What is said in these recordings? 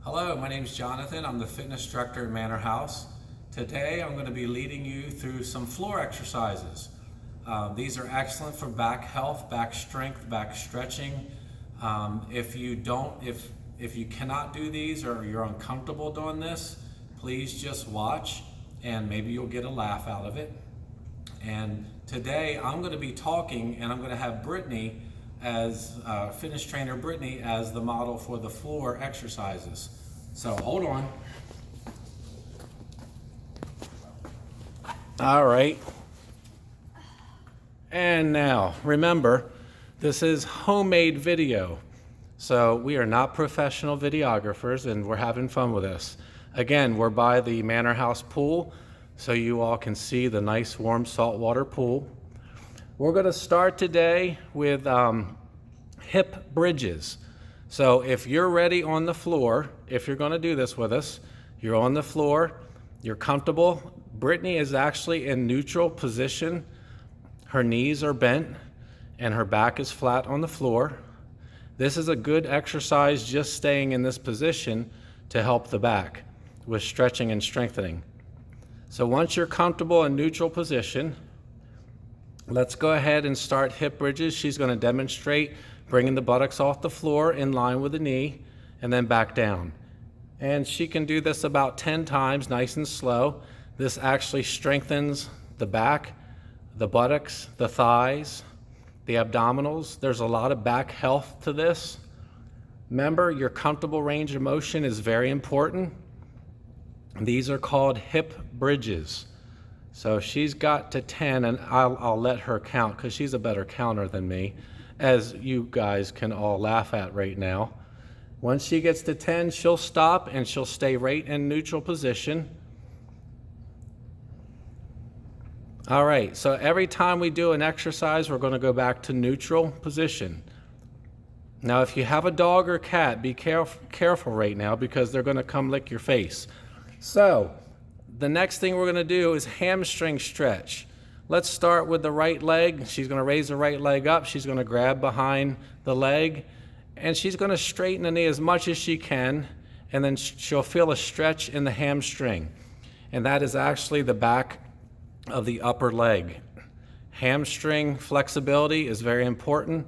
Hello, my name is Jonathan. I'm the fitness instructor at Manor House. Today I'm going to be leading you through some floor exercises. These are excellent for back health, back strength, back stretching. If you cannot do these or you're uncomfortable doing this, please just watch and maybe you'll get a laugh out of it. And today I'm going to be talking and I'm going to have Brittany as fitness trainer Brittany as the model for the floor exercises. So hold on. All right. And now remember, this is homemade video. So we are not professional videographers and we're having fun with this. Again, we're by the Manor House pool, so you all can see the nice warm saltwater pool. We're going to start today with hip bridges. So if you're ready on the floor, if you're going to do this with us, you're on the floor, you're comfortable. Brittany is actually in neutral position. Her knees are bent and her back is flat on the floor. This is a good exercise just staying in this position to help the back with stretching and strengthening. So once you're comfortable in neutral position, let's go ahead and start hip bridges. She's going to demonstrate bringing the buttocks off the floor in line with the knee and then back down. And she can do this about 10 times, nice and slow. This actually strengthens the back, the buttocks, the thighs, the abdominals. There's a lot of back health to this. Remember, your comfortable range of motion is very important. These are called hip bridges. So she's got to 10, and I'll let her count because she's a better counter than me, as you guys can all laugh at right now. Once she gets to 10, she'll stop and she'll stay right in neutral position. All right, so every time we do an exercise, we're going to go back to neutral position. Now, if you have a dog or cat, be careful right now because they're going to come lick your face. So the next thing we're going to do is hamstring stretch. Let's start with the right leg. She's going to raise the right leg up. She's going to grab behind the leg, and she's going to straighten the knee as much as she can, and then she'll feel a stretch in the hamstring. And that is actually the back of the upper leg. Hamstring flexibility is very important.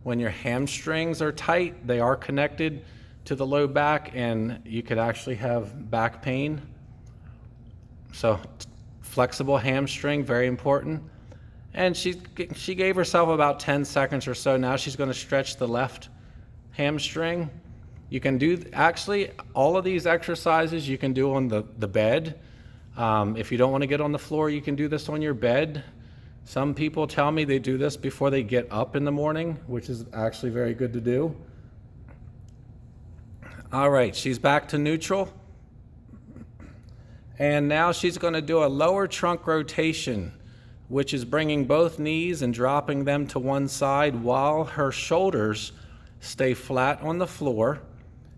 When your hamstrings are tight, they are connected to the low back, and you could actually have back pain. So flexible hamstring, very important. And she gave herself about 10 seconds or so. Now she's going to stretch the left hamstring. You can do, actually, all of these exercises you can do on the bed. If you don't want to get on the floor, you can do this on your bed. Some people tell me they do this before they get up in the morning, which is actually very good to do. All right, she's back to neutral. And now she's going to do a lower trunk rotation, which is bringing both knees and dropping them to one side while her shoulders stay flat on the floor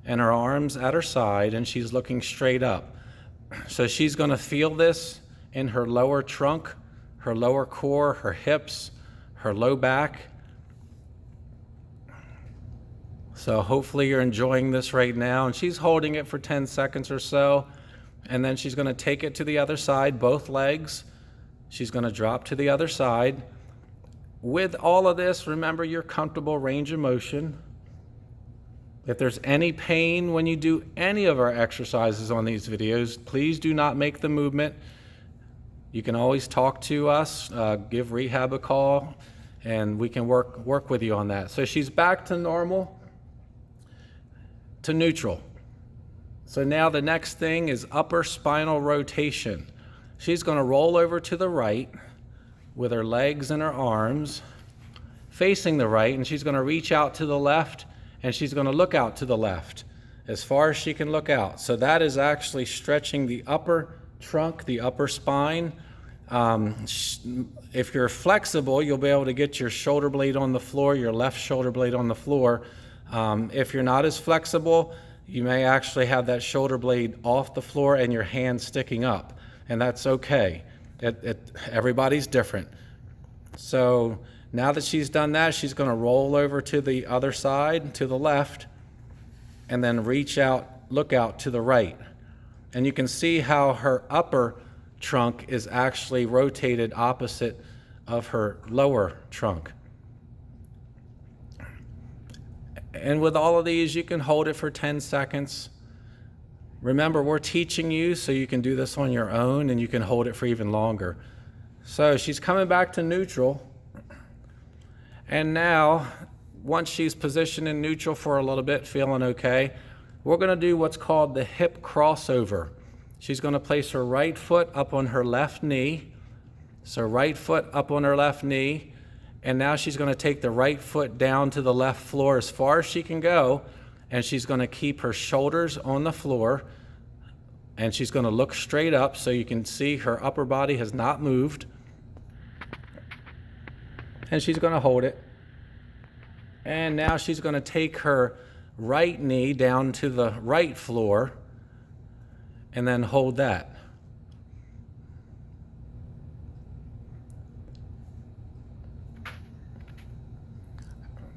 and her arms at her side, and she's looking straight up. So she's going to feel this in her lower trunk, her lower core, her hips, her low back. So hopefully you're enjoying this right now. And she's holding it for 10 seconds or so. And then she's going to take it to the other side, both legs. She's going to drop to the other side. With all of this, remember your comfortable range of motion. If there's any pain when you do any of our exercises on these videos, please do not make the movement. You can always talk to us, give rehab a call, and we can work with you on that. So she's back to normal, to neutral. So now the next thing is upper spinal rotation. She's going to roll over to the right with her legs and her arms facing the right, and she's going to reach out to the left, and she's going to look out to the left as far as she can look out. So that is actually stretching the upper trunk, the upper spine. If you're flexible, you'll be able to get your shoulder blade on the floor, your left shoulder blade on the floor. If you're not as flexible, you may actually have that shoulder blade off the floor and your hand sticking up, and that's okay. Everybody's different. So now that she's done that, she's going to roll over to the other side, to the left, and then reach out look out to the right. And you can see how her upper trunk is actually rotated opposite of her lower trunk. And with all of these, you can hold it for 10 seconds. Remember, we're teaching you so you can do this on your own, and you can hold it for even longer. So she's coming back to neutral. And now, once she's positioned in neutral for a little bit, feeling okay, we're going to do what's called the hip crossover. She's going to place her right foot up on her left knee. So right foot up on her left knee. And now she's going to take the right foot down to the left floor as far as she can go. And she's going to keep her shoulders on the floor. And she's going to look straight up so you can see her upper body has not moved. And she's going to hold it. And now she's going to take her right knee down to the right floor and then hold that.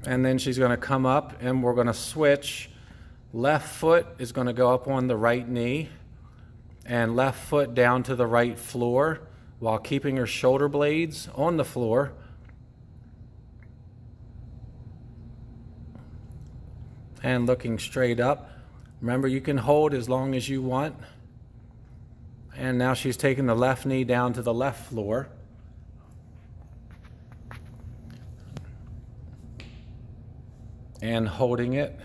And then she's going to come up and we're going to switch. Left foot is going to go up on the right knee and left foot down to the right floor while keeping her shoulder blades on the floor. And looking straight up. Remember, you can hold as long as you want. And now she's taking the left knee down to the left floor. And holding it.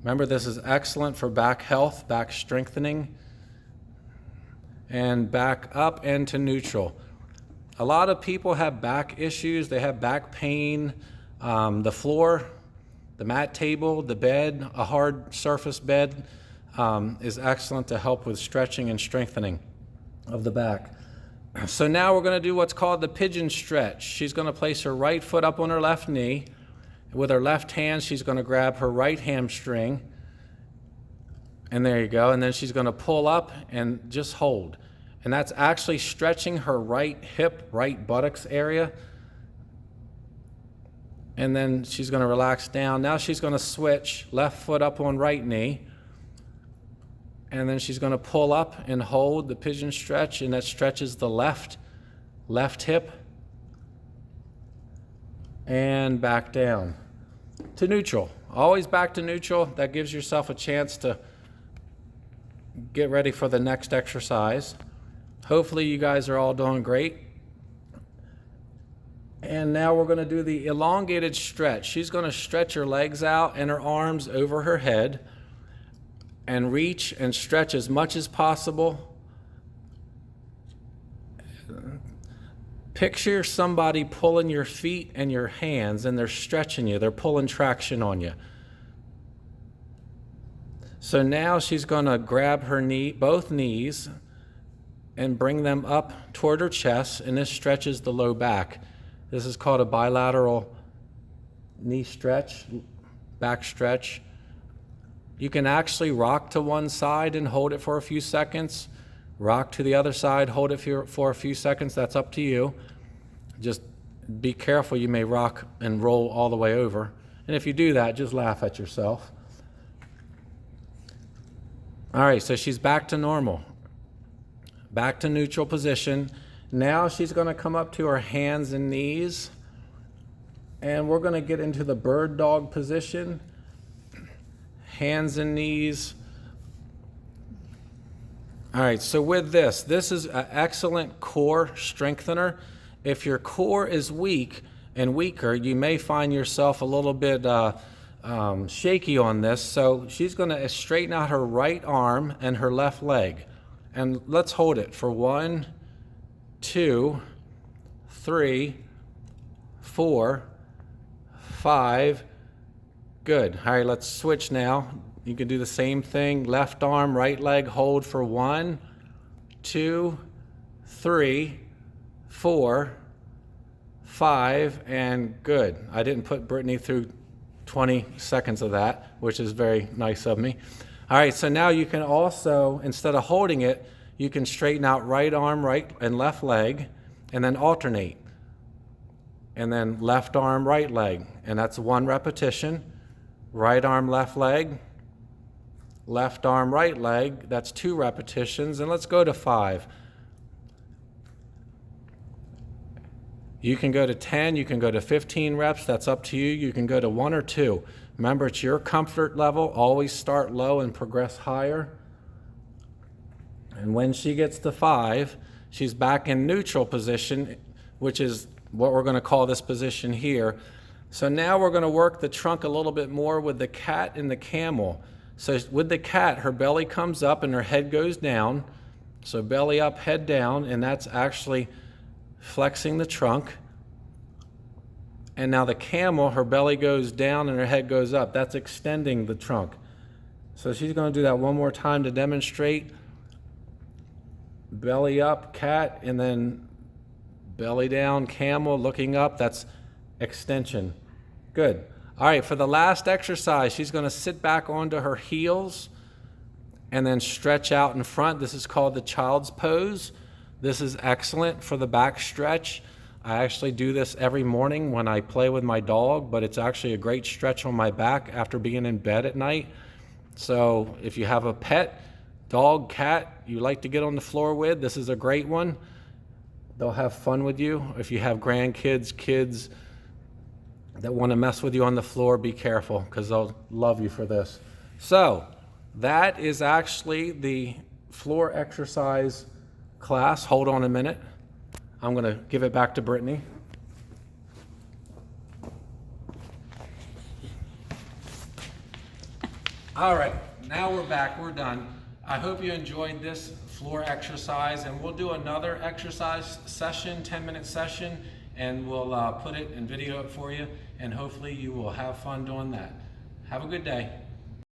Remember, this is excellent for back health, back strengthening, and back up and to neutral. A lot of people have back issues. They have back pain. The floor, the mat table, the bed, a hard surface bed is excellent to help with stretching and strengthening of the back. So now we're going to do what's called the pigeon stretch. She's going to place her right foot up on her left knee. With her left hand, she's going to grab her right hamstring. And there you go. And then she's going to pull up and just hold. And that's actually stretching her right hip, right buttocks area. And then she's going to relax down. Now she's going to switch left foot up on right knee. And then she's going to pull up and hold the pigeon stretch. And that stretches the left hip. And back down to neutral. Always back to neutral. That gives yourself a chance to get ready for the next exercise. Hopefully you guys are all doing great. And now we're going to do the elongated stretch. She's going to stretch her legs out and her arms over her head and reach and stretch as much as possible. Picture somebody pulling your feet and your hands, and they're stretching you. They're pulling traction on you. So now she's going to grab her both knees, and bring them up toward her chest, and this stretches the low back. This is called a bilateral knee stretch, back stretch. You can actually rock to one side and hold it for a few seconds. Rock to the other side, hold it for a few seconds. That's up to you. Just be careful. You may rock and roll all the way over. And if you do that, just laugh at yourself. All right, so she's back to normal. Back to neutral position. Now she's going to come up to her hands and knees. And we're going to get into the bird dog position. Hands and knees. All right, so with this is an excellent core strengthener. If your core is weak and weaker, you may find yourself a little bit shaky on this. So she's going to straighten out her right arm and her left leg. And let's hold it for 1, 2, 3, 4, 5. Good. All right, let's switch now. You can do the same thing. Left arm, right leg, hold for 1, 2, 3, 4, 5, and good. I didn't put Brittany through 20 seconds of that, which is very nice of me. All right, so now you can also, instead of holding it, you can straighten out right arm, right and left leg, and then alternate. And then left arm, right leg. And that's 1 repetition. Right arm, left leg. Left arm, right leg, that's 2 repetitions, and let's go to 5. You can go to 10, you can go to 15 reps, that's up to you. You can go to 1 or 2. Remember, it's your comfort level. Always start low and progress higher. And when she gets to 5, she's back in neutral position, which is what we're going to call this position here. So now we're going to work the trunk a little bit more with the cat and the camel. So with the cat, her belly comes up and her head goes down. So belly up, head down, and that's actually flexing the trunk. And now the camel, her belly goes down and her head goes up. That's extending the trunk. So she's going to do that one more time to demonstrate. Belly up, cat, and then belly down, camel, looking up. That's extension. Good. All right, for the last exercise, she's going to sit back onto her heels and then stretch out in front. This is called the child's pose. This is excellent for the back stretch. I actually do this every morning when I play with my dog, but it's actually a great stretch on my back after being in bed at night. So if you have a pet, dog, cat, you like to get on the floor with, this is a great one. They'll have fun with you. If you have grandkids, kids that want to mess with you on the floor, be careful because they'll love you for this. So that is actually the floor exercise class. Hold on a minute. I'm going to give it back to Brittany. All right, now we're back. We're done. I hope you enjoyed this floor exercise, and we'll do another exercise session, 10-minute session, and we'll put it and video it for you, and hopefully you will have fun doing that. Have a good day.